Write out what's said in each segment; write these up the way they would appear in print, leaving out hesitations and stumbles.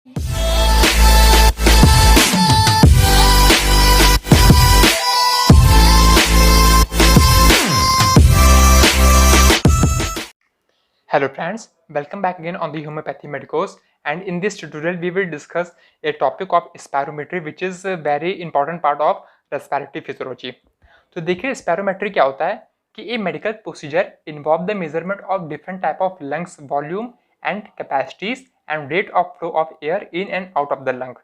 Hello friends, welcome back again on the Homeopathy Medicos, and in this tutorial we will discuss a topic of spirometry which is a very important part of respiratory physiology. तो देखिए spirometry क्या होता है कि a medical procedure involve the measurement of different type of lungs volume and capacities and rate of flow of air in and out of the lung,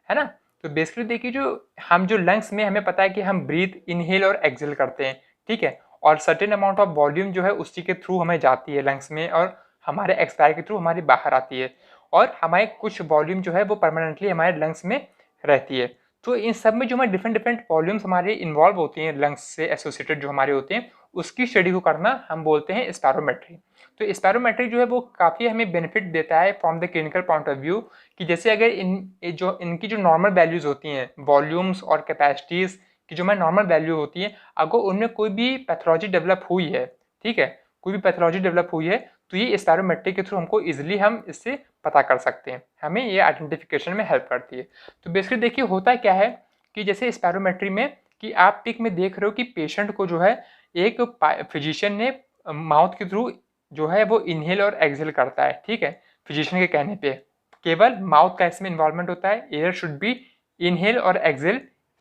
है ना। तो basically देखिए जो लंग्स में हमें पता है कि हम ब्रीथ इनहेल और एक्सेल करते हैं, ठीक है, और सर्टेन अमाउंट ऑफ वॉल्यूम जो है उसी के थ्रू हमें जाती है लंग्स में और हमारे एक्सपायर के थ्रू हमारी बाहर आती है, और हमारे कुछ वॉल्यूम जो है वो परमानेंटली हमारे लंग्स में रहती है। तो इन सब में जो हमारे डिफरेंट डिफरेंट वॉल्यूम्स हमारे इन्वॉल्व होती हैं लंग्स से एसोसिएटेड जो हमारे होते हैं, उसकी स्टडी को करना हम बोलते हैं स्पायरोमेट्री। तो स्पायरोमेट्री जो है वो काफ़ी हमें बेनिफिट देता है from the clinical point of view, कि जैसे अगर इनकी जो नॉर्मल वैल्यूज होती हैं वॉल्यूम्स और कैपेसिटीज़ की जो हमारी नॉर्मल वैल्यू होती है, अगर उनमें कोई भी पैथोलॉजी डेवलप हुई है, ठीक है, कोई भी पैथोलॉजी डेवलप हुई है, तो ये स्पायरोमेट्री के थ्रू हमको इजीली हम इससे पता कर सकते हैं, हमें ये आइडेंटिफिकेशन में हेल्प करती है। तो बेसिकली देखिए होता क्या है कि जैसे स्पायरोमेट्री में कि आप पिक में देख रहे हो कि पेशेंट को जो है एक फिजिशियन ने माउथ के थ्रू जो है वो इनहेल और एक्सहेल करता है, ठीक है, फिजिशियन के कहने पे केवल माउथ का इसमें इन्वॉल्वमेंट होता है। एयर शुड बी इनहेल और exhale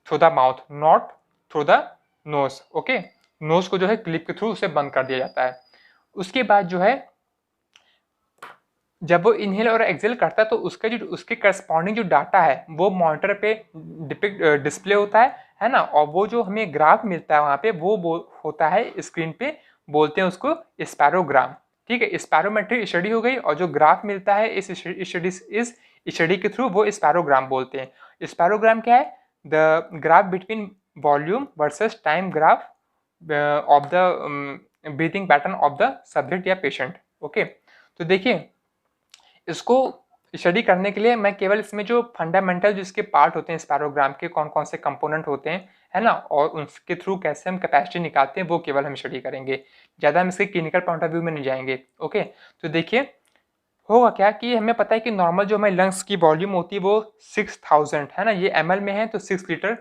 through the mouth, not through the nose. Okay, nose को जो है क्लिप के थ्रू उसे बंद कर दिया जाता है। उसके बाद जो है जब वो इनहेल और एक्सहेल करता है तो उसके करस्पॉन्डिंग जो डाटा है वो मॉनिटर पे डिस्प्ले होता है ना, और वो जो हमें ग्राफ मिलता है वहाँ पे वो होता है स्क्रीन पे, बोलते हैं उसको स्पैरोग्राम, ठीक है। स्पैरोमेट्री स्टडी हो गई, और जो ग्राफ मिलता है इस स्टडी के थ्रू वो स्पैरोग्राम बोलते हैं। स्पैरोग्राम क्या है? The graph between volume versus time graph of the breathing pattern of the subject या पेशेंट। ओके, तो देखिए इसको स्टडी करने के लिए मैं केवल इसमें जो फंडामेंटल जो इसके पार्ट होते हैं स्पैरोग्राम के, कौन कौन से कंपोनेंट होते हैं, है ना, और उनके थ्रू कैसे हम कैपेसिटी निकालते हैं वो केवल हम स्टडी करेंगे, ज़्यादा हम इसके क्लिनिकल पॉइंट ऑफ व्यू में नहीं जाएंगे। ओके, तो देखिए होगा क्या कि हमें पता है कि नॉर्मल जो हमारी लंग्स की वॉल्यूम होती है वो 6000 है ना, ये ml में है, तो 6 लीटर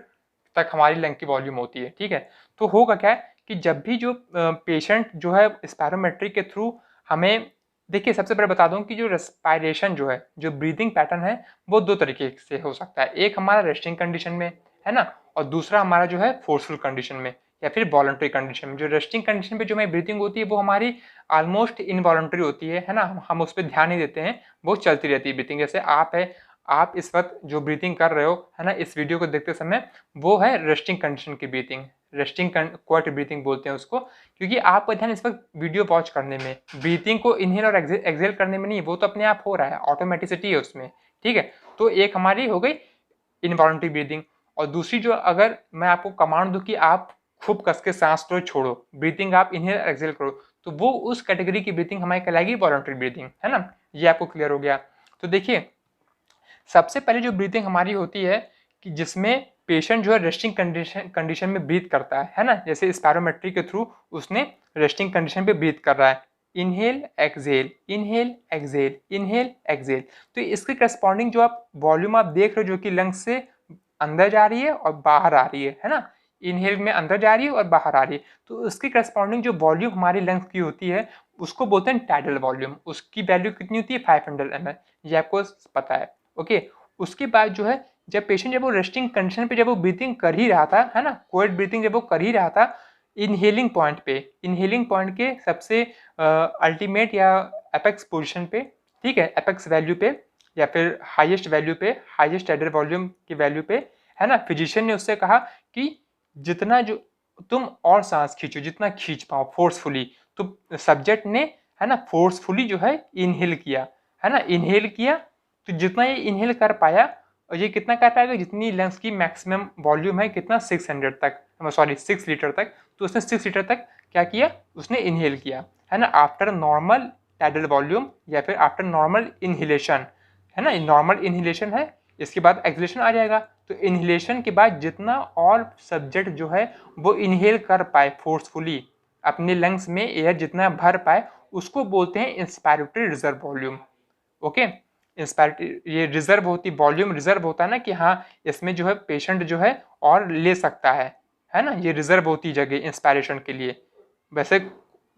तक हमारी लंग की वॉल्यूम होती है, ठीक है। तो होगा क्या कि जब भी जो पेशेंट जो है स्पैरोमेट्री के थ्रू हमें, देखिए सबसे पहले बता दूं कि जो रेस्पायरेशन जो है, जो ब्रीदिंग पैटर्न है, वो दो तरीके से हो सकता है। एक हमारा रेस्टिंग कंडीशन में, है ना, और दूसरा हमारा जो है फोर्सफुल कंडीशन में या फिर वॉलंटरी कंडीशन में। जो रेस्टिंग कंडीशन पे जो हमारी ब्रीथिंग होती है वो हमारी ऑलमोस्ट इनवॉलंटरी होती है ना, हम उस पर ध्यान नहीं देते हैं, वो चलती रहती है ब्रीथिंग। जैसे आप इस वक्त जो ब्रीथिंग कर रहे हो, है ना, इस वीडियो को देखते समय, वो है रेस्टिंग कंडीशन की ब्रीथिंग, रेस्टिंग क्वाइट ब्रीथिंग बोलते हैं उसको, क्योंकि आपका ध्यान इस वक्त वीडियो वॉच करने में, ब्रीथिंग को इनहेल और एक्सहेल करने में नहीं, वो तो अपने आप हो रहा है, ऑटोमेटिसिटी है उसमें, ठीक है। तो एक हमारी हो गई इनवॉलंटरी ब्रीथिंग, और दूसरी जो अगर मैं आपको कमांड दूं कि आप खूब कस के सांस लो छोड़ो, ब्रीथिंग आप इनहेल एक्सहेल करो, तो वो उस कैटेगरी की ब्रीथिंग हमारी कहलाएगी वॉलंटरी ब्रीथिंग, है ना। ये आपको क्लियर हो गया। तो देखिए सबसे पहले जो ब्रीथिंग हमारी होती है कि जिसमें पेशेंट जो है रेस्टिंग कंडीशन में ब्रीथ करता है ना, जैसे स्पैरोमेट्री के थ्रू उसने रेस्टिंग कंडीशन पे ब्रीथ कर रहा है, inhale exhale, inhale exhale, inhale exhale. तो इसके करस्पॉन्डिंग जो आप वॉल्यूम आप देख रहे हो जो कि लंग्स से अंदर जा रही है और बाहर आ रही है ना, इनहेल में अंदर जा रही है और बाहर आ रही है, तो उसकी करस्पॉन्डिंग जो वॉल्यूम हमारी लंग्स की होती है उसको बोलते हैं टाइडल वॉल्यूम। उसकी वैल्यू कितनी होती है? 500 ml, ये आपको पता है। ओके, उसके बाद जो है जब पेशेंट जब वो रेस्टिंग कंडीशन पे जब वो ब्रीथिंग कर ही रहा था, है ना, कोविड ब्रीथिंग जब वो कर ही रहा था, इनहेलिंग पॉइंट पे, इनहेलिंग पॉइंट के सबसे अल्टीमेट या एपेक्स पोजीशन पे, ठीक है, एपेक्स वैल्यू पे या फिर हाईएस्ट वैल्यू पे, हाईएस्ट टाइडल वॉल्यूम की वैल्यू पे, है ना, फिजिशियन ने उससे कहा कि जितना जो तुम और सांस खींचो, जितना खींच पाओ फोर्सफुली। तो सब्जेक्ट ने, है ना, फोर्सफुली जो है इनहेल किया, है ना, इनहेल किया, तो जितना ये इनहेल कर पाया, और ये कितना कर पाएगा, जितनी लंग्स की मैक्सिमम वॉल्यूम है, कितना 600 तक, सॉरी 6 लीटर तक, तो उसने 6 लीटर तक क्या किया, उसने इनहेल किया, है ना, आफ्टर नॉर्मल टाइडल वॉल्यूम या फिर आफ्टर नॉर्मल इनहेलेशन, है ना, नॉर्मल इनहेलेशन है, इसके बाद एक्सहेलेशन आ जाएगा। तो इनहेलेशन के बाद जितना और सब्जेक्ट जो है वो इनहेल कर पाए फोर्सफुली, अपने लंग्स में एयर जितना भर पाए, उसको बोलते हैं inspiratory reserve volume. Okay, inspiratory ये रिजर्व होती, वॉल्यूम रिजर्व होता है ना कि हाँ इसमें जो है पेशेंट जो है और ले सकता है ना, ये रिजर्व होती जगह इंस्पायरेशन के लिए। वैसे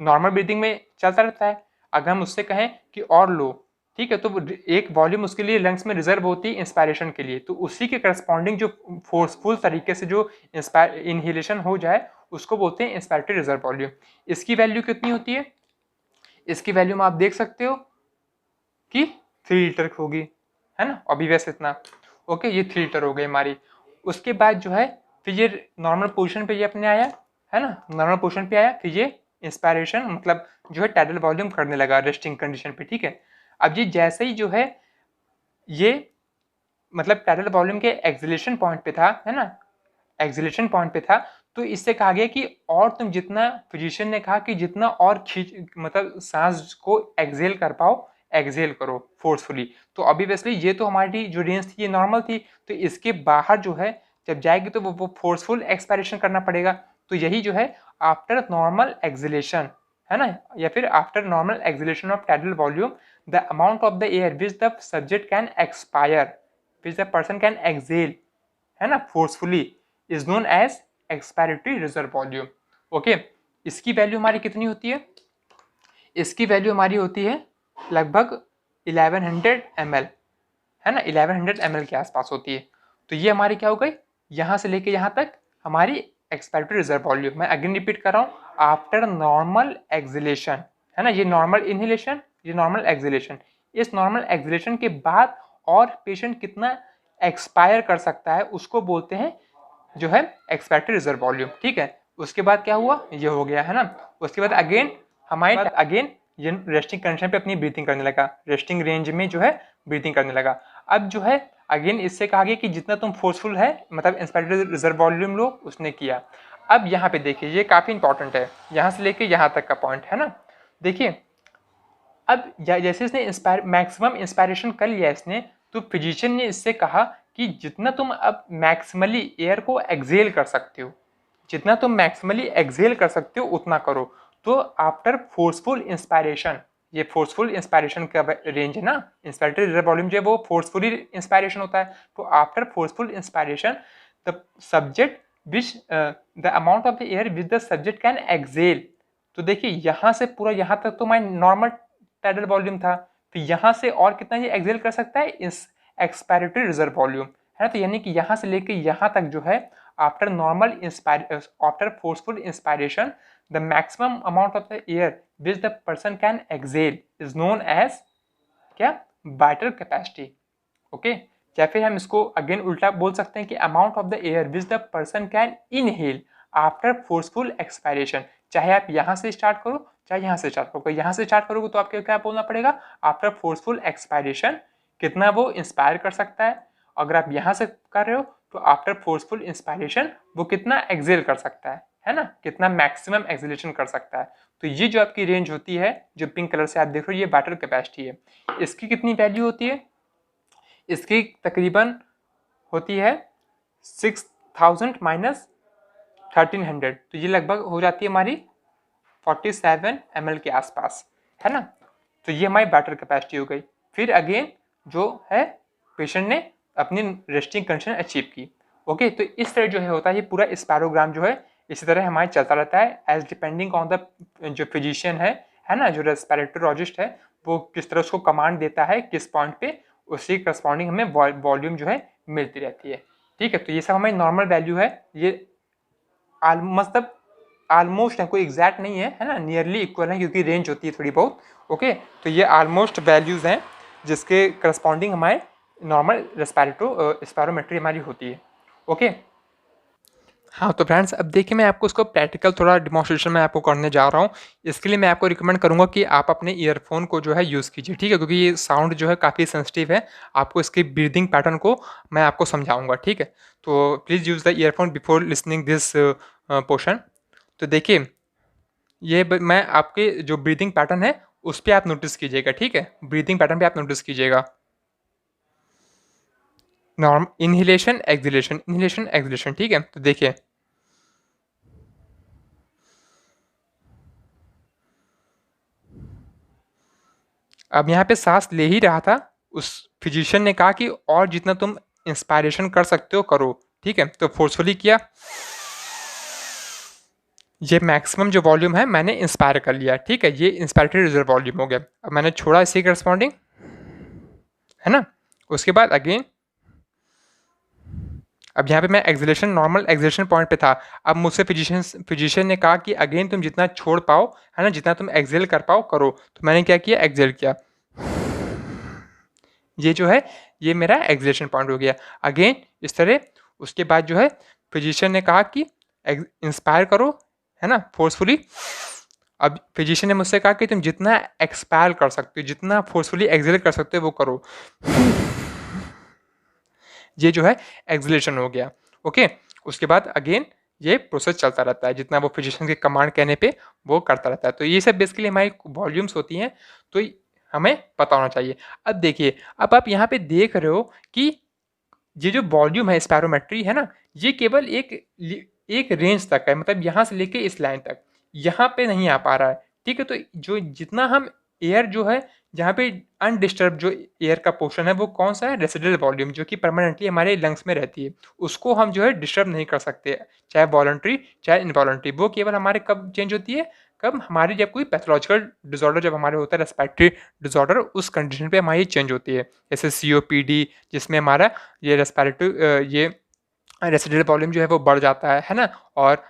नॉर्मल ब्रीदिंग में चलता रहता है, अगर हम उससे कहें कि और लो, ठीक है, तो एक वॉल्यूम उसके लिए लंग्स में रिजर्व होती है इंस्पायरेशन के लिए, तो उसी के करस्पॉन्डिंग जो फोर्सफुल तरीके से जो इनहेलेशन हो जाए उसको बोलते हैं इंस्पायरेटरी रिजर्व वॉल्यूम। इसकी वैल्यू कितनी होती है, इसकी वैल्यू में आप देख सकते हो कि 3 लीटर होगी, है ना, अभी वैसे इतना। ओके, ये 3 लीटर हो गई हमारी। उसके बाद जो है फिर ये नॉर्मल पोजीशन पे ये अपने आया, है ना, नॉर्मल पोजीशन पे आया, फिर ये इंस्पायरेशन मतलब जो है टाइडल वॉल्यूम करने लगा रेस्टिंग कंडीशन पे, ठीक है। अब ये जैसे ही जो है ये मतलब टाइडल वॉल्यूम के एक्सिलेशन पॉइंट पे था, है ना, एक्सिलेशन पॉइंट पे था, तो इससे कहा गया कि और तुम जितना, फिजिशियन ने कहा कि जितना और खींच मतलब सांस को एक्सेल कर पाओ एक्सेल करो फोर्सफुली। तो ऑब्वियसली ये तो हमारी जो रेंज थी ये नॉर्मल थी, तो इसके बाहर जो है जब जाएगी तो वो फोर्सफुल एक्सपायरेशन करना पड़ेगा। तो यही जो है आफ्टर नॉर्मल एक्सिलेशन, है ना, या फिर after normal exhalation of tidal volume the amount of the air which the subject can expire which the person can exhale, है ना, forcefully, is known as expiratory reserve volume. Okay, इसकी value हमारी कितनी होती है, इसकी वैल्यू हमारी होती है लगभग 1100 ml, है ना, 1100 ml के आसपास होती है। तो ये हमारी क्या हो गई, यहाँ से लेके यहाँ तक हमारी एक्सपायरेटरी रिजर्व वॉल्यूम। मैं अगेन रिपीट कर रहा हूँ, आफ्टर नॉर्मल एक्सिलेशन, है ना, ये नॉर्मल इनहेलेशन, ये नॉर्मल एक्सिलेशन, इस नॉर्मल एक्सिलेशन के बाद और पेशेंट कितना एक्सपायर कर सकता है उसको बोलते हैं जो है एक्सपायरेटरी रिजर्व वॉल्यूम, ठीक है। उसके बाद क्या हुआ, ये हो गया, है ना। उसके बाद अगेन हमारे अगेन ये रेस्टिंग कंडीशन पे अपनी ब्रीथिंग करने लगा, रेस्टिंग रेंज में जो है ब्रीथिंग करने लगा। अब जो है अगेन इससे कहा गया कि जितना तुम फोर्सफुल है मतलब इंस्पायरेटरी रिजर्व वॉल्यूम लो, उसने किया। अब यहाँ पे देखिए ये काफी इंपॉर्टेंट है, यहाँ से लेके यहाँ तक का पॉइंट, है ना। देखिए अब जैसे इसने इंस्पायर मैक्सिमम इंस्पायरेशन कर लिया इसने, तो फिजिशियन ने इससे कहा कि जितना तुम अब मैक्सिमली एयर को एक्सेल कर सकते हो, जितना तुम मैक्सिमली एक्सेल कर सकते हो उतना करो। तो आफ्टर फोर्सफुल इंस्पायरेशन, ये फोर्सफुल इंस्पायरेशन का रेंज है ना, इंस्पायरेटरी रिजर्व वॉल्यूम जो है वो फोर्सफुली इंस्पायरेशन होता है। तो after forceful inspiration the subject which the amount of the air which the subject can exhale. तो देखिए यहाँ से पूरा यहाँ तक तो मैं नॉर्मल टाइडल वॉल्यूम था, तो यहाँ से और कितना ये एक्सेल कर सकता है, इस एक्सपायरेटरी रिजर्व वॉल्यूम, है ना। तो यानी कि यहाँ से लेके यहाँ तक जो है after normal after forceful inspiration the maximum amount of the air which the person can exhale is known as क्या, वाइटल कैपेसिटी। ओके, या फिर हम इसको अगेन उल्टा बोल सकते हैं कि amount of the air which the person can inhale after forceful expiration. चाहे आप यहाँ से स्टार्ट करो चाहे यहाँ से स्टार्ट करो, यहाँ से स्टार्ट करोगे तो आपको क्या बोलना पड़ेगा, आफ्टर फोर्सफुल एक्सपायरेशन कितना वो इंस्पायर कर सकता है। अगर आप यहाँ से कर रहे हो तो आफ्टर फोर्सफुल इंस्पायरेशन वो कितना एक्सेल कर सकता है ना, कितना मैक्सिमम एक्सेलेशन कर सकता है। तो ये जो आपकी रेंज होती है जो पिंक कलर से आप देख रहे हो ये वाइटल कैपेसिटी है। इसकी कितनी वैल्यू होती है, इसकी तकरीबन होती है 6000 माइनस 1300, तो ये लगभग हो जाती है हमारी 47 ml के आसपास, है ना। तो ये हमारी वाइटल कैपेसिटी हो गई। फिर अगेन जो है पेशेंट ने अपनी रेस्टिंग कंडीशन अचीव की। ओके, तो इस तरह जो है होता है ये पूरा स्पैरोग्राम जो है इसी तरह हमारे चलता रहता है एज डिपेंडिंग ऑन द जो फिजिशियन है ना, जो रेस्पिरेटरोलॉजिस्ट है वो किस तरह उसको कमांड देता है किस पॉइंट पे, उसी करस्पॉन्डिंग हमें वॉल्यूम जो है मिलती रहती है। ठीक है, तो ये सब हमारी नॉर्मल वैल्यू है, ये मतलब ऑलमोस्ट है, कोई एग्जैक्ट नहीं है, है ना, नियरली इक्वल है क्योंकि रेंज होती है थोड़ी बहुत। ओके, तो ये ऑलमोस्ट वैल्यूज हैं जिसके करस्पॉन्डिंग हमारे नॉर्मल स्पायरोमेट्री हमारी होती है। ओके, हाँ तो फ्रेंड्स अब देखिए मैं आपको उसको प्रैक्टिकल थोड़ा डिमॉन्स्ट्रेशन में आपको करने जा रहा हूँ। इसके लिए मैं आपको रिकमेंड करूँगा कि आप अपने ईयरफोन को जो है यूज़ कीजिए, ठीक है, क्योंकि ये साउंड जो है काफ़ी सेंसिटिव है। आपको इसकी ब्रीदिंग पैटर्न को मैं आपको समझाऊँगा, ठीक है। तो please use the earphone before listening this portion. तो देखिए मैं आपके जो ब्रीदिंग पैटर्न है उस पर आप नोटिस कीजिएगा, ठीक है, ब्रीदिंग पैटर्न पे आप नोटिस कीजिएगा। Norm inhalation exhalation, inhalation exhalation, ठीक है। तो देखिए अब यहाँ पे सांस ले ही रहा था, उस फिजिशियन ने कहा कि और जितना तुम इंस्पायरेशन कर सकते हो करो, ठीक है। तो फोर्सफुली किया, ये मैक्सिमम जो वॉल्यूम है मैंने इंस्पायर कर लिया, ठीक है। ये इंस्पायरेटरी रिजर्व वॉल्यूम हो गया। अब मैंने छोड़ा इसी करस्पॉन्डिंग, है ना। उसके बाद अगेन, अब यहाँ पे मैं एक्सेलेरेशन, नॉर्मल एक्सेलेरेशन पॉइंट पे था। अब मुझसे फिजिशियन ने कहा कि अगेन तुम जितना छोड़ पाओ, है ना, जितना तुम एक्सेल कर पाओ करो। तो मैंने क्या किया, एक्सेल किया। ये जो है ये मेरा एक्सेलेरेशन पॉइंट हो गया। अगेन इस तरह उसके बाद जो है फिजिशियन ने कहा कि इंस्पायर करो, है ना, फोर्सफुली। अब फिजिशियन ने मुझसे कहा कि तुम जितना एक्सपायर कर सकते हो, जितना फोर्सफुली एक्सेल कर सकते हो वो करो। ये जो है एक्सेलेरेशन हो गया, ओके। उसके बाद अगेन ये प्रोसेस चलता रहता है, जितना वो फिजिशियन के कमांड कहने पे वो करता रहता है। तो ये सब बेसिकली हमारी वॉल्यूम्स होती हैं, तो हमें पता होना चाहिए। अब देखिए, अब आप यहाँ पे देख रहे हो कि ये जो वॉल्यूम है, स्पैरोमेट्री है ना, ये केवल एक रेंज तक है, मतलब यहाँ से लेके इस लाइन तक, यहाँ पे नहीं आ पा रहा है, ठीक है। तो जो जितना हम एयर जो है, जहाँ पे अनडिस्टर्ब जो एयर का पोर्शन है वो कौन सा है, रेसिडुअल वॉल्यूम, जो कि परमानेंटली हमारे लंग्स में रहती है, उसको हम जो है डिस्टर्ब नहीं कर सकते, चाहे वॉलंटरी चाहे इनवॉलंटरी। वो केवल हमारे कब चेंज होती है, कब हमारी जब कोई पैथोलॉजिकल डिसऑर्डर जब हमारे होता है, रेस्पिरेटरी डिसऑर्डर, उस कंडीशन पे हमारी चेंज होती है। जैसे COPD, जिसमें हमारा ये रेस्पिरेटरी ये रेसिडुअल वॉल्यूम जो है वो बढ़ जाता है ना। और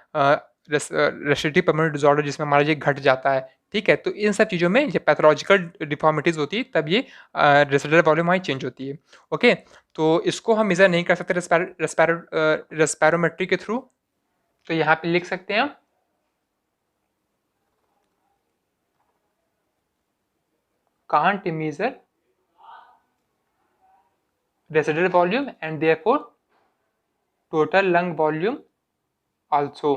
रेस्पिरेटरी पल्मोनरी डिसऑर्डर, जिसमें हमारा ये घट जाता है, ठीक है। तो इन सब चीज़ों में ये पैथोलॉजिकल डिफॉर्मिटीज़ होती है, तब ये रेसिडुअल वॉल्यूम हमारी चेंज होती है, ओके। तो इसको हम मेजर नहीं कर सकते रेस्पिरोमेट्री के थ्रू। तो यहाँ पे लिख सकते हैं हम, can't measure residual volume and therefore total lung volume also,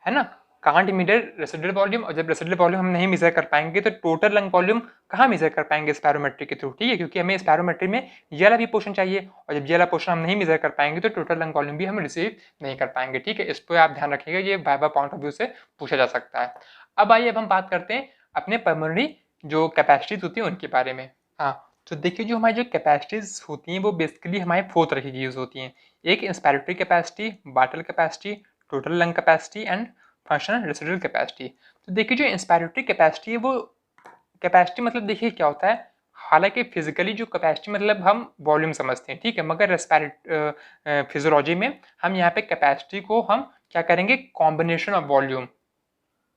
है ना। कांट मीटर रेसिडुअल वॉल्यूम, और जब रेसिडुअल वॉल्यूम हम नहीं मेजर कर पाएंगे तो टोटल लंग वॉल्यूम कहाँ मेजर कर पाएंगे, स्पैरोमेट्री के थ्रू, ठीक है। क्योंकि हमें स्पैरोमेट्री में ये वाला भी पोर्शन चाहिए, और जब ये वाला पोर्शन हम नहीं मेजर कर पाएंगे तो टोटल लंग वॉल्यूम भी हम रिसीव नहीं कर पाएंगे, ठीक है। इस पर आप ध्यान रखिएगा, ये वाइवा पॉइंट ऑफ व्यू से पूछा जा सकता है। अब आइए, अब हम बात करते हैं अपने पल्मोनरी जो कैपेसिटीज होती है उनके बारे में। हाँ, तो देखिए, जो हमारी जो कैपेसिटीज होती हैं वो बेसिकली हमारे 4 तरह की यूज होती हैं। एक inspiratory capacity, bottle capacity, total lung capacity and functional residual capacity. तो देखिए, जो इंस्पायरेटरी कैपेसिटी है वो कैपेसिटी मतलब देखिए क्या होता है, हालांकि फिजिकली जो कैपेसिटी मतलब हम वॉल्यूम समझते हैं, ठीक है। मगर फिजियोलॉजी में हम यहाँ पे कैपेसिटी को हम क्या करेंगे, कॉम्बिनेशन ऑफ वॉल्यूम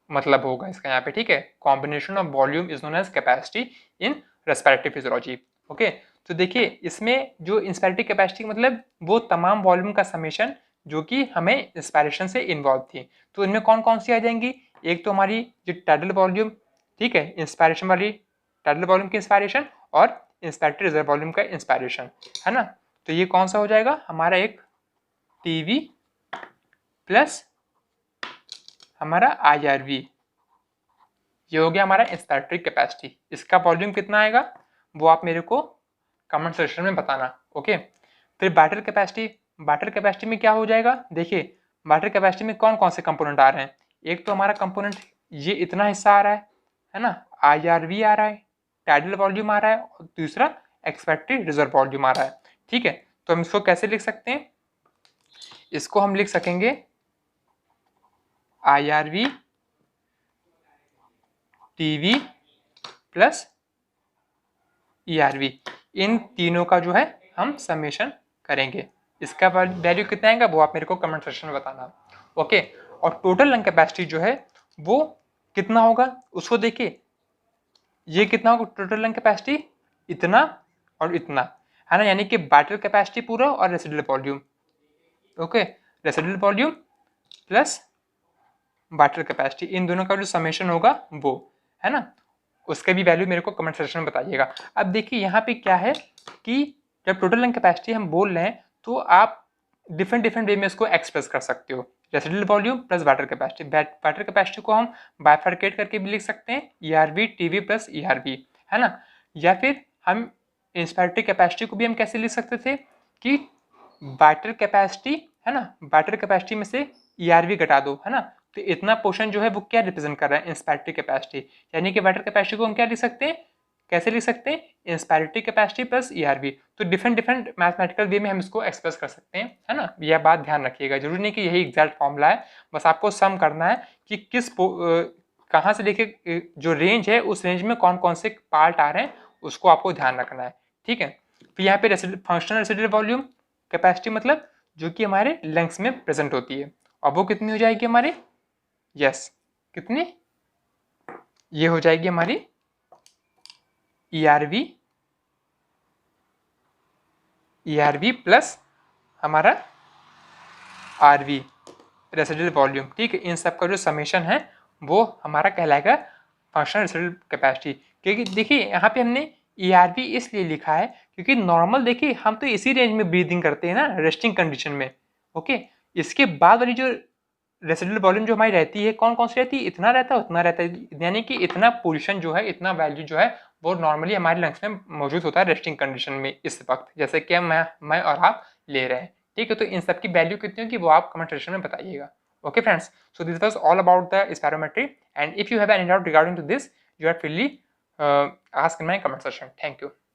मतलब होगा इसका यहाँ पे, ठीक है। Combination of volume is known as capacity in respiratory physiology, okay. तो देखिए, इसमें जो इंस्पायरेटरी कैपेसिटी मतलब वो तमाम वॉल्यूम का समेशन जो कि हमें इंस्पायरेशन से इन्वॉल्व थी। तो इनमें कौन कौन सी आ जाएंगी, एक तो हमारी जो टाइडल वॉल्यूम, ठीक है, इंस्पायरेशन वाली टाइडल वॉल्यूम की इंस्पायरेशन, और इंस्पायरेटरी रिजर्व वॉल्यूम का इंस्पायरेशन, है ना। तो ये कौन सा हो जाएगा हमारा, एक टीवी प्लस हमारा IRV, ये हो गया हमारा इंस्पायरेटरी कैपेसिटी। इसका वॉल्यूम कितना आएगा वो आप मेरे को कमेंट सेक्शन में बताना, ओके। फिर बैटरी कैपेसिटी, बैटरी कैपेसिटी में क्या हो जाएगा, देखिए बैटरी कैपेसिटी में कौन कौन से कंपोनेंट आ रहे हैं। एक तो हमारा कंपोनेंट ये इतना हिस्सा आ रहा है ना, IRV आ रहा है, टाइडल वॉल्यूम आ रहा है, और दूसरा एक्सपेक्टेड रिजर्व वॉल्यूम आ रहा है, ठीक है। तो हम इसको कैसे लिख सकते हैं, इसको हम लिख सकेंगे IRV TV प्लस ERV, इन तीनों का जो है हम समेशन करेंगे। इसका वैल्यू कितना आएगा वो आप मेरे को कमेंट सेक्शन में बताना, ओके। और टोटल लंग कैपेसिटी जो है वो कितना होगा उसको देखिए, ये कितना होगा टोटल लंग कैपेसिटी, इतना और इतना, है ना। यानी कि बैटरी कैपेसिटी पूरा और residual volume, okay. Residual volume plus battery capacity, इन दोनों का जो समेशन होगा वो, है ना। उसके भी वैल्यू मेरे को कमेंट सेक्शन में बताइएगा। अब देखिए यहाँ पे क्या है कि जब टोटल लंग कैपेसिटी हम बोल रहे हैं तो आप डिफरेंट वे में इसको एक्सप्रेस कर सकते हो, residual volume plus battery capacity. Battery capacity को हम बाइफर्केट करके भी लिख सकते हैं, ERV TV प्लस ERV, है ना। या फिर हम इंस्पायरेटरी कैपेसिटी को भी हम कैसे लिख सकते थे कि बैटरी कैपेसिटी, है ना, बैटरी कैपेसिटी में से ERV घटा दो, है ना। तो इतना पोर्शन जो है वो क्या रिप्रेजेंट कर रहा है, इंस्पायरेटरी कैपेसिटी। यानी कि बैटरी कैपेसिटी को हम क्या लिख सकते हैं कैसे लिख सकते हैं, इंस्पायरेटरी कैपेसिटी प्लस ईआरवी। तो डिफरेंट डिफरेंट मैथमेटिकल वे में हम इसको एक्सप्रेस कर सकते हैं, है ना। यह बात ध्यान रखिएगा, जरूरी नहीं कि यही एग्जैक्ट फॉर्मूला है, बस आपको सम करना है कि कहाँ से लेके जो रेंज है उस रेंज में कौन कौन से पार्ट आ रहे हैं, उसको आपको ध्यान रखना है, ठीक है। फिर यहाँ पे फंक्शनल रेसिडुअल वॉल्यूम कैपेसिटी मतलब जो कि हमारे लंग्स में प्रेजेंट होती है, और वो कितनी हो जाएगी हमारी, यस कितनी, ये हो जाएगी हमारी ईआरवी प्लस हमारा आरवी रेसिडुअल वॉल्यूम, ठीक है। इन सब का जो समेशन है वो हमारा कहलाएगा फंक्शनल रेसिडुअल कैपेसिटी। क्योंकि देखिए यहाँ पे हमने ईआरवी इसलिए लिखा है क्योंकि नॉर्मल देखिए हम तो इसी रेंज में ब्रीदिंग करते हैं ना रेस्टिंग कंडीशन में, ओके। इसके बाद वाली जो रेसिडुअल वॉल्यूम जो हमारी रहती है कौन कौन सी रहती है, इतना रहता है उतना रहता है, यानी कि इतना पोल्यूशन जो है, इतना वैल्यू जो है वो नॉर्मली हमारे लंग्स में मौजूद होता है रेस्टिंग कंडीशन में इस वक्त, जैसे कि मैं और आप ले रहे हैं, ठीक है। तो इन सब की वैल्यू कितनी होगी वो आप कमेंट सेक्शन में बताइएगा। Okay friends, so this was all about the spirometry, and if you have any doubt regarding to this, you are freely ask in my comment section. Thank you.